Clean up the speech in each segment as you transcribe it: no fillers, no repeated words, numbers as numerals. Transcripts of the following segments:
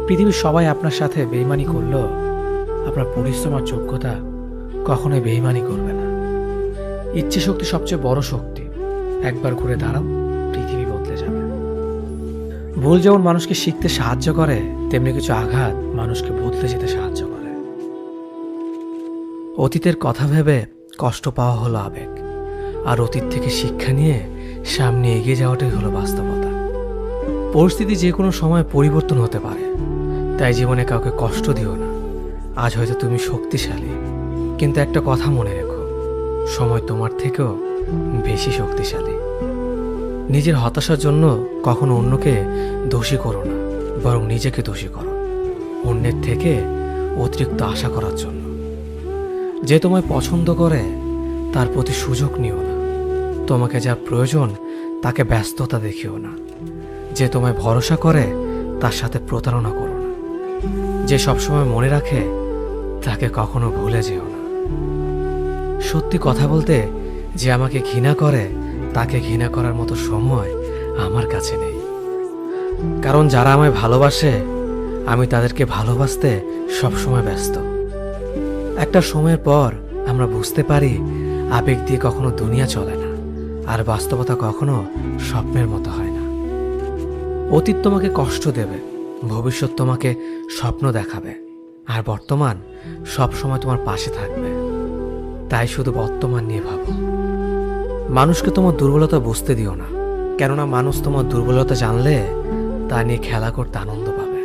পৃথিবীর সবাই আপনার সাথে বেইমানি করলেও আপনার পরিশ্রম আর যোগ্যতা কখনোই বেইমানি করবে না। ইচ্ছে শক্তি সবচেয়ে বড় শক্তি। একবার ঘুরে দাঁড়াও, পৃথিবী বদলে যাবে। ভুল যেমন মানুষকে শিখতে সাহায্য করে, তেমনি কিছু আঘাত মানুষকে বদলে যেতে সাহায্য করে। অতীতের কথা ভেবে কষ্ট পাওয়া হলো আবেগ, আর অতীত থেকে শিক্ষা নিয়ে সামনে এগিয়ে যাওয়াটাই হলো বাস্তবতা। পরিস্থিতি যে কোনো সময় পরিবর্তন হতে পারে, তাই জীবনে কাউকে কষ্ট দিও না। আজ হয়তো তুমি শক্তিশালী, কিন্তু একটা কথা মনে রেখো, সময় তোমার থেকেও বেশি শক্তিশালী। নিজের হতাশার জন্য কখনো অন্যকে দোষী করো না, বরং নিজেকে দোষী করো অন্যের থেকে অতিরিক্ত আশা করার জন্য। যে তোমায় পছন্দ করে তার প্রতি সুযোগ নিও না। তোমাকে যা প্রয়োজন তাকে ব্যস্ততা দেখিও না। যে তোমায় ভরসা করে তার সাথে প্রতারণা করো না। যে সবসময় মনে রাখে তাকে কখনো ভুলে যেও না। সত্যি কথা বলতে, যে আমাকে ঘৃণা করে তাকে ঘৃণা করার মতো সময় আমার কাছে নেই। কারণ যারা আমায় ভালোবাসে, আমি তাদেরকে ভালোবাসতে সবসময় ব্যস্ত। একটা সময়ের পর আমরা বুঝতে পারি আবেগ দিয়ে কখনো দুনিয়া চলে না, আর বাস্তবতা কখনো স্বপ্নের মতো হয় না। অতীত তোমাকে কষ্ট দেবে, ভবিষ্যৎ তোমাকে স্বপ্ন দেখাবে, আর বর্তমান সব সময় তোমার পাশে থাকবে। তাই শুধু বর্তমান নিয়ে ভাবো। মানুষকে তোমার দুর্বলতা বুঝতে দিও না, কেননা মানুষ তোমার দুর্বলতা জানলে তা নিয়ে খেলা করতে আনন্দ পাবে।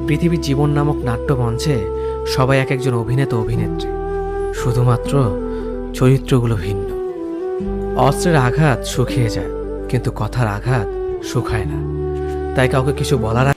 পৃথিবীর জীবন নামক নাট্যমঞ্চে সবাই এক একজন অভিনেতা অভিনেত্রী, শুধুমাত্র চরিত্রগুলো ভিন্ন। অস্ত্রের আঘাত শুকিয়ে যায়, কিন্তু কথার আঘাত শুকায় না। তাই কাউকে কিছু বলার